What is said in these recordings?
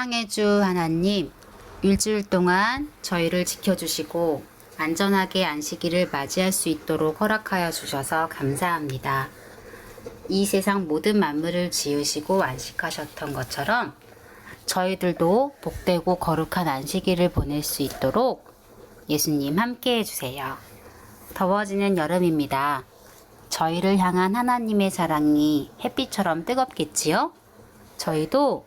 사랑의 주 하나님, 일주일 동안 저희를 지켜주시고 안전하게 안식일을 맞이할 수 있도록 허락하여 주셔서 감사합니다. 이 세상 모든 만물을 지으시고 안식하셨던 것처럼 저희들도 복되고 거룩한 안식일을 보낼 수 있도록 예수님 함께 해주세요. 더워지는 여름입니다. 저희를 향한 하나님의 사랑이 햇빛처럼 뜨겁겠지요? 저희도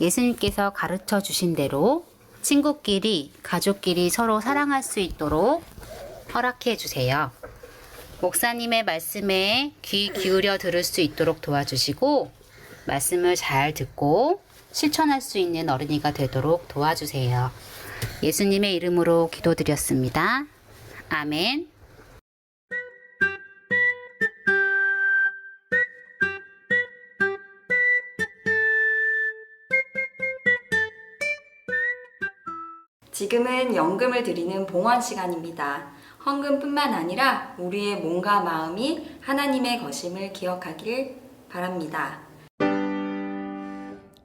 예수님께서 가르쳐 주신 대로 친구끼리, 가족끼리 서로 사랑할 수 있도록 허락해 주세요. 목사님의 말씀에 귀 기울여 들을 수 있도록 도와주시고 말씀을 잘 듣고 실천할 수 있는 어린이가 되도록 도와주세요. 예수님의 이름으로 기도드렸습니다. 아멘. 지금은 연금을 드리는 봉헌 시간입니다. 헌금뿐만 아니라 우리의 몸과 마음이 하나님의 것임을 기억하길 바랍니다.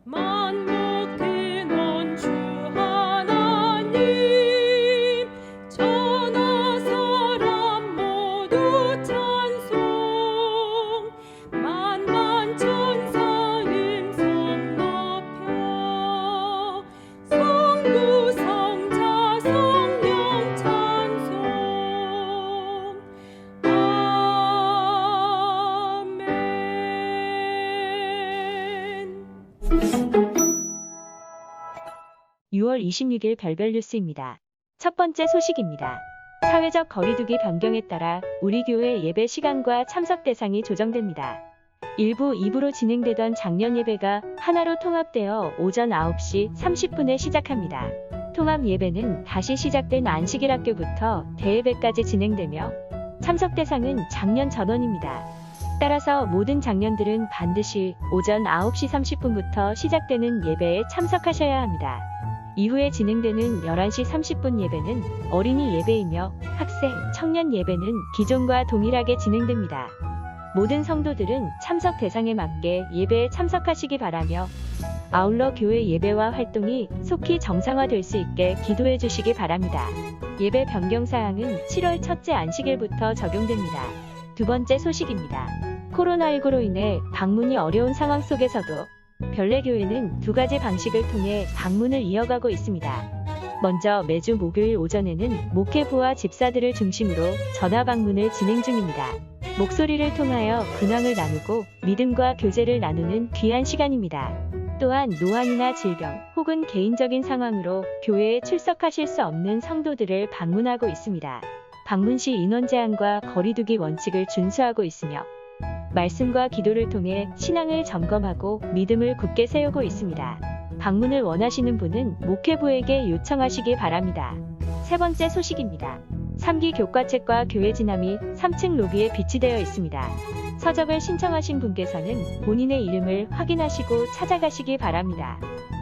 만복되는 주 하나님, 천하 사람 모두 찬송, 만만천사 음성 높여 성부 성자 성령 찬송. 아멘. 6월 26일 별별 뉴스입니다. 첫 번째 소식입니다. 사회적 거리두기 변경에 따라 우리 교회 예배 시간과 참석 대상이 조정됩니다. 1부, 2부로 진행되던 작년 예배가 하나로 통합되어 오전 9시 30분에 시작합니다. 통합 예배는 다시 시작된 안식일 학교부터 대예배까지 진행되며 참석 대상은 작년 전원입니다. 따라서 모든 장년들은 반드시 오전 9시 30분부터 시작되는 예배에 참석하셔야 합니다. 이후에 진행되는 11시 30분 예배는 어린이 예배이며 학생, 청년 예배는 기존과 동일하게 진행됩니다. 모든 성도들은 참석 대상에 맞게 예배에 참석하시기 바라며 아울러 교회 예배와 활동이 속히 정상화될 수 있게 기도해 주시기 바랍니다. 예배 변경 사항은 7월 첫째 안식일부터 적용됩니다. 두 번째 소식입니다. 코로나19로 인해 방문이 어려운 상황 속에서도 별내교회는 두 가지 방식을 통해 방문을 이어가고 있습니다. 먼저 매주 목요일 오전에는 목회부와 집사들을 중심으로 전화 방문을 진행 중입니다. 목소리를 통하여 근황을 나누고 믿음과 교제를 나누는 귀한 시간입니다. 또한 노안이나 질병 혹은 개인적인 상황으로 교회에 출석하실 수 없는 성도들을 방문하고 있습니다. 방문 시 인원 제한과 거리두기 원칙을 준수하고 있으며 말씀과 기도를 통해 신앙을 점검하고 믿음을 굳게 세우고 있습니다. 방문을 원하시는 분은 목회부에게 요청하시기 바랍니다. 세 번째 소식입니다. 3기 교과책과 교회 진함이 3층 로비에 비치되어 있습니다. 서적을 신청하신 분께서는 본인의 이름을 확인하시고 찾아가시기 바랍니다.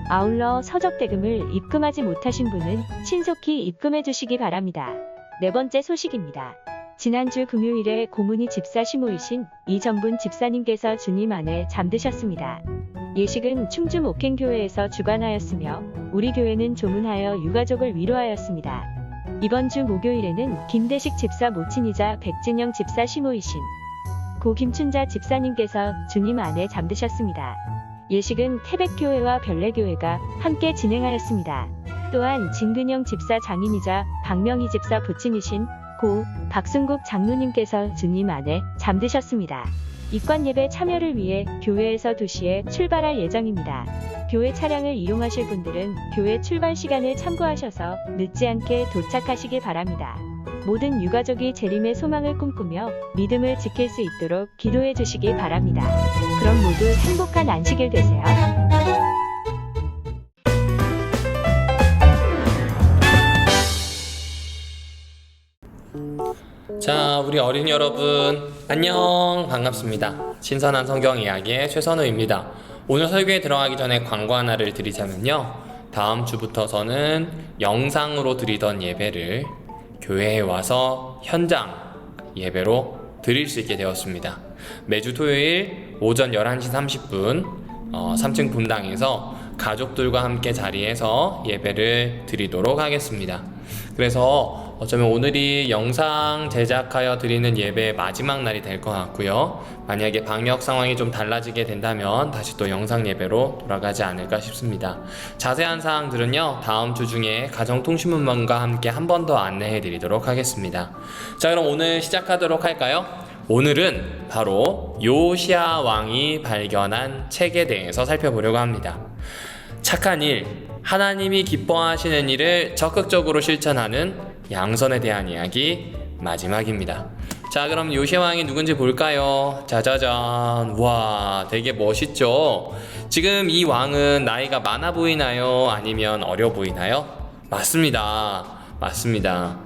아울러 서적 대금을 입금하지 못하신 분은 신속히 입금해 주시기 바랍니다. 네 번째 소식입니다. 지난주 금요일에 고문희 집사 시모이신 이전분 집사님께서 주님 안에 잠드셨습니다. 예식은 충주 목행교회에서 주관하였으며 우리 교회는 조문하여 유가족을 위로하였습니다. 이번 주 목요일에는 김대식 집사 모친이자 백진영 집사 시모이신 고 김춘자 집사님께서 주님 안에 잠드셨습니다. 예식은 태백교회와 별내교회가 함께 진행하였습니다. 또한 진근영 집사 장인이자 박명희 집사 부친이신 고 박순국 장로님께서 주님 안에 잠드셨습니다. 입관 예배 참여를 위해 교회에서 2시에 출발할 예정입니다. 교회 차량을 이용하실 분들은 교회 출발 시간을 참고하셔서 늦지 않게 도착하시기 바랍니다. 모든 유가족이 재림의 소망을 꿈꾸며 믿음을 지킬 수 있도록 기도해 주시기 바랍니다. 그럼 모두 행복한 안식일 되세요. 자, 우리 어린이 여러분 안녕, 반갑습니다. 신선한 성경 이야기의 최선우입니다. 오늘 설교에 들어가기 전에 광고 하나를 드리자면요, 다음 주부터서는 영상으로 드리던 예배를 교회에 와서 현장 예배로 드릴 수 있게 되었습니다. 매주 토요일 오전 11시 30분 3층 분당에서 가족들과 함께 자리해서 예배를 드리도록 하겠습니다. 그래서 어쩌면 오늘이 영상 제작하여 드리는 예배의 마지막 날이 될 것 같고요. 만약에 방역 상황이 좀 달라지게 된다면 다시 또 영상 예배로 돌아가지 않을까 싶습니다. 자세한 사항들은요, 다음 주 중에 가정통신문만과 함께 한 번 더 안내해 드리도록 하겠습니다. 자, 그럼 오늘 시작하도록 할까요? 오늘은 바로 요시야 왕이 발견한 책에 대해서 살펴보려고 합니다. 착한 일, 하나님이 기뻐하시는 일을 적극적으로 실천하는 양선에 대한 이야기 마지막입니다. 자, 그럼 요시야 왕이 누군지 볼까요? 짜자잔. 와, 되게 멋있죠? 지금 이 왕은 나이가 많아 보이나요? 아니면 어려 보이나요? 맞습니다.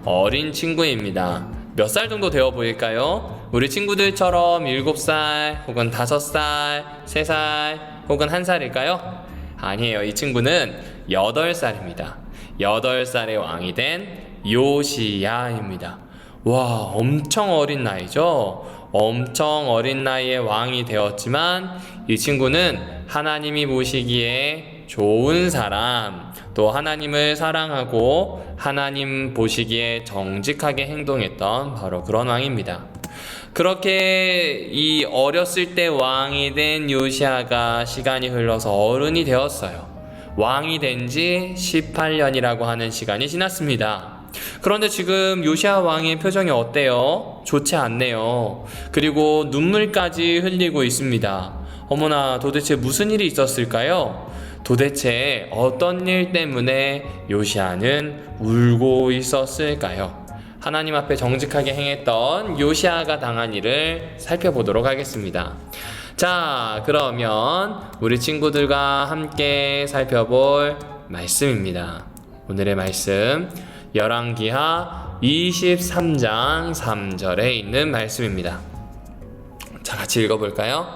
어린 친구입니다. 몇 살 정도 되어 보일까요? 우리 친구들처럼 7살, 혹은 5살, 3살, 혹은 1살일까요? 아니에요. 이 친구는 8살입니다. 8살의 왕이 된 요시야입니다. 와, 엄청 어린 나이죠? 엄청 어린 나이에 왕이 되었지만 이 친구는 하나님이 보시기에 좋은 사람, 또 하나님을 사랑하고 하나님 보시기에 정직하게 행동했던 바로 그런 왕입니다. 그렇게 이 어렸을 때 왕이 된 요시야가 시간이 흘러서 어른이 되었어요. 왕이 된 지 18년이라고 하는 시간이 지났습니다. 그런데 지금 요시야 왕의 표정이 어때요? 좋지 않네요. 그리고 눈물까지 흘리고 있습니다. 어머나, 도대체 무슨 일이 있었을까요? 도대체 어떤 일 때문에 요시야는 울고 있었을까요? 하나님 앞에 정직하게 행했던 요시야가 당한 일을 살펴보도록 하겠습니다. 자, 그러면 우리 친구들과 함께 살펴볼 말씀입니다. 오늘의 말씀 열왕기하 23장 3절에 있는 말씀입니다. 자, 같이 읽어볼까요?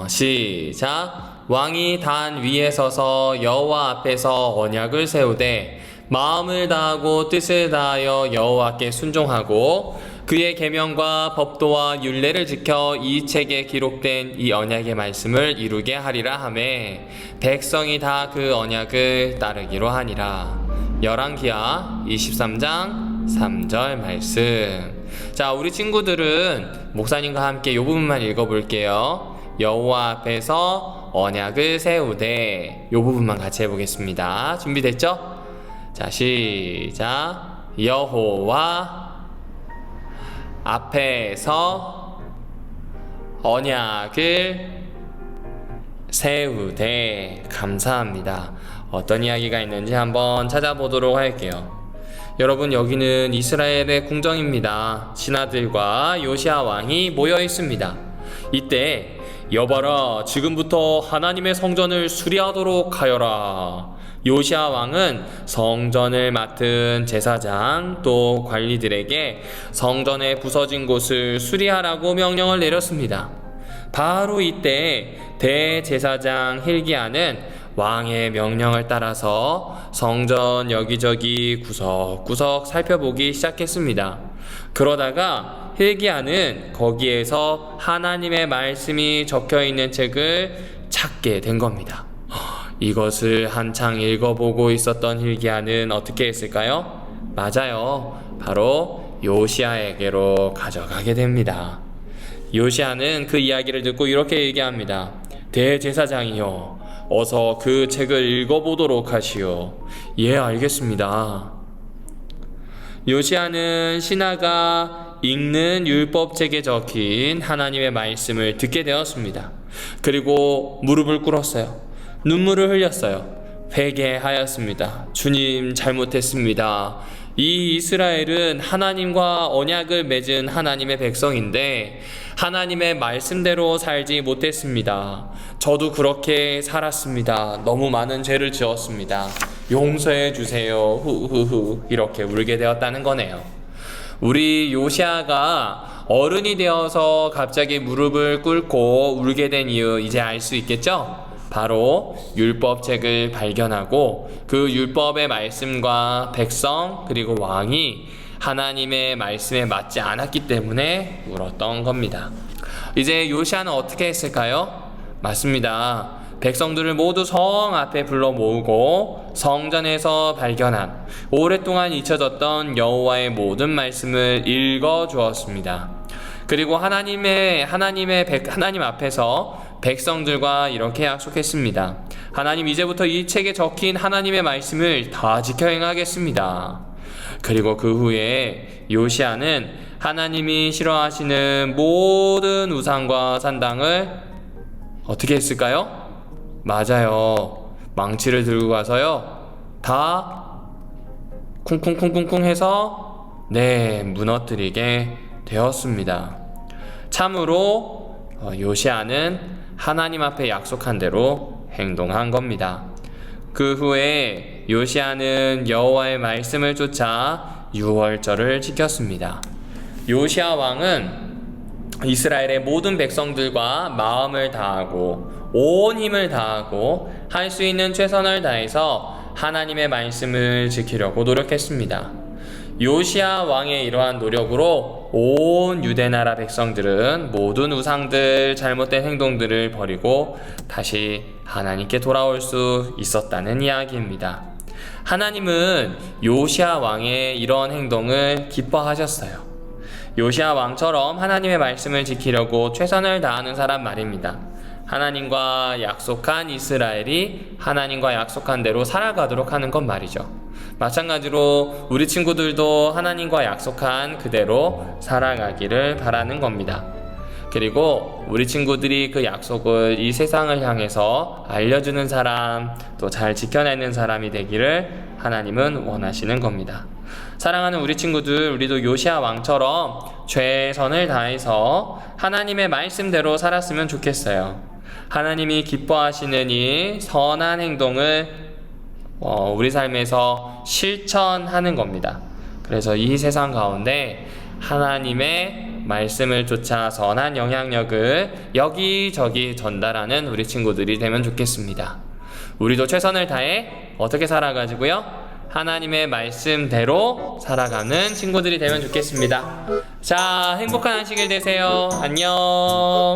시작. 왕이 단 위에 서서 여호와 앞에서 언약을 세우되 마음을 다하고 뜻을 다하여 여호와께 순종하고 그의 계명과 법도와 율례를 지켜 이 책에 기록된 이 언약의 말씀을 이루게 하리라 하매 백성이 다 그 언약을 따르기로 하니라. 열왕기하 23장 3절 말씀. 자, 우리 친구들은 목사님과 함께 이 부분만 읽어볼게요. 여호와 앞에서 언약을 세우되, 이 부분만 같이 해보겠습니다. 준비됐죠? 자, 시작. 여호와 앞에서 언약을 세우되. 감사합니다. 어떤 이야기가 있는지 한번 찾아보도록 할게요. 여러분, 여기는 이스라엘의 궁정입니다. 신하들과 요시야 왕이 모여 있습니다. 이때 여봐라, 지금부터 하나님의 성전을 수리하도록 하여라. 요시야 왕은 성전을 맡은 제사장 또 관리들에게 성전의 부서진 곳을 수리하라고 명령을 내렸습니다. 바로 이때 대제사장 힐기야는 왕의 명령을 따라서 성전 여기저기 구석구석 살펴보기 시작했습니다. 그러다가 힐기야는 거기에서 하나님의 말씀이 적혀있는 책을 찾게 된 겁니다. 이것을 한창 읽어보고 있었던 힐기야는 어떻게 했을까요? 맞아요. 바로 요시야에게로 가져가게 됩니다. 요시야는 그 이야기를 듣고 이렇게 얘기합니다. 대제사장이요, 어서 그 책을 읽어보도록 하시오. 예, 알겠습니다. 요시야는 신하가 읽는 율법책에 적힌 하나님의 말씀을 듣게 되었습니다. 그리고 무릎을 꿇었어요. 눈물을 흘렸어요. 회개하였습니다. 주님, 잘못했습니다. 이 이스라엘은 하나님과 언약을 맺은 하나님의 백성인데 하나님의 말씀대로 살지 못했습니다. 저도 그렇게 살았습니다. 너무 많은 죄를 지었습니다. 용서해 주세요. 후후후. 이렇게 울게 되었다는 거네요. 우리 요시야가 어른이 되어서 갑자기 무릎을 꿇고 울게 된 이유 이제 알 수 있겠죠? 바로 율법책을 발견하고 그 율법의 말씀과 백성 그리고 왕이 하나님의 말씀에 맞지 않았기 때문에 울었던 겁니다. 이제 요시야는 어떻게 했을까요? 맞습니다. 백성들을 모두 성 앞에 불러 모으고 성전에서 발견한 오랫동안 잊혀졌던 여호와의 모든 말씀을 읽어 주었습니다. 그리고 하나님 앞에서 백성들과 이렇게 약속했습니다. 하나님, 이제부터 이 책에 적힌 하나님의 말씀을 다 지켜 행하겠습니다. 그리고 그 후에 요시아는 하나님이 싫어하시는 모든 우상과 산당을 어떻게 했을까요? 맞아요. 망치를 들고 가서요, 다 쿵쿵쿵쿵쿵 해서 무너뜨리게 되었습니다. 참으로 요시아는 하나님 앞에 약속한 대로 행동한 겁니다. 그 후에 요시아는 여호와의 말씀을 쫓아 유월절을 지켰습니다. 요시아 왕은 이스라엘의 모든 백성들과 마음을 다하고 온 힘을 다하고 할 수 있는 최선을 다해서 하나님의 말씀을 지키려고 노력했습니다. 요시아 왕의 이러한 노력으로 온 유대나라 백성들은 모든 우상들, 잘못된 행동들을 버리고 다시 하나님께 돌아올 수 있었다는 이야기입니다. 하나님은 요시아 왕의 이런 행동을 기뻐하셨어요. 요시아 왕처럼 하나님의 말씀을 지키려고 최선을 다하는 사람 말입니다. 하나님과 약속한 이스라엘이 하나님과 약속한 대로 살아가도록 하는 것 말이죠. 마찬가지로 우리 친구들도 하나님과 약속한 그대로 살아가기를 바라는 겁니다. 그리고 우리 친구들이 그 약속을 이 세상을 향해서 알려주는 사람, 또 잘 지켜내는 사람이 되기를 하나님은 원하시는 겁니다. 사랑하는 우리 친구들, 우리도 요시아 왕처럼 최선을 다해서 하나님의 말씀대로 살았으면 좋겠어요. 하나님이 기뻐하시는 이 선한 행동을 우리 삶에서 실천하는 겁니다. 그래서 이 세상 가운데 하나님의 말씀을 쫓아 선한 영향력을 여기저기 전달하는 우리 친구들이 되면 좋겠습니다. 우리도 최선을 다해 어떻게 살아가지고요? 하나님의 말씀대로 살아가는 친구들이 되면 좋겠습니다. 자, 행복한 한식일 되세요. 안녕.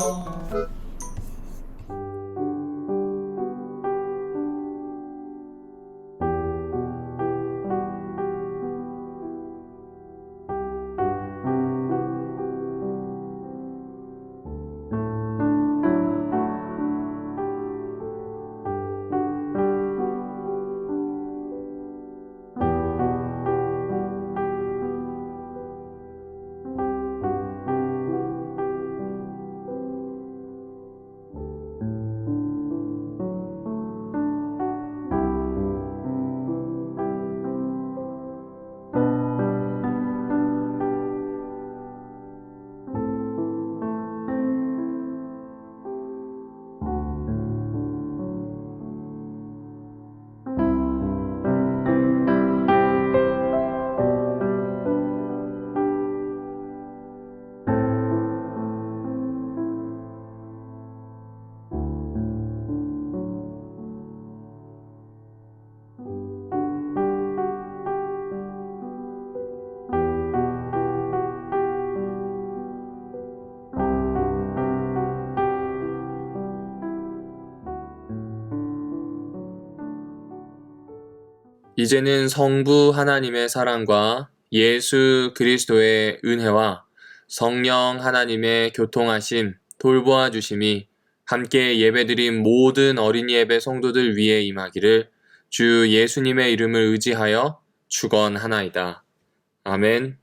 이제는 성부 하나님의 사랑과 예수 그리스도의 은혜와 성령 하나님의 교통하심, 돌보아 주심이 함께 예배드린 모든 어린이 예배 성도들 위에 임하기를 주 예수님의 이름을 의지하여 축원하나이다. 아멘.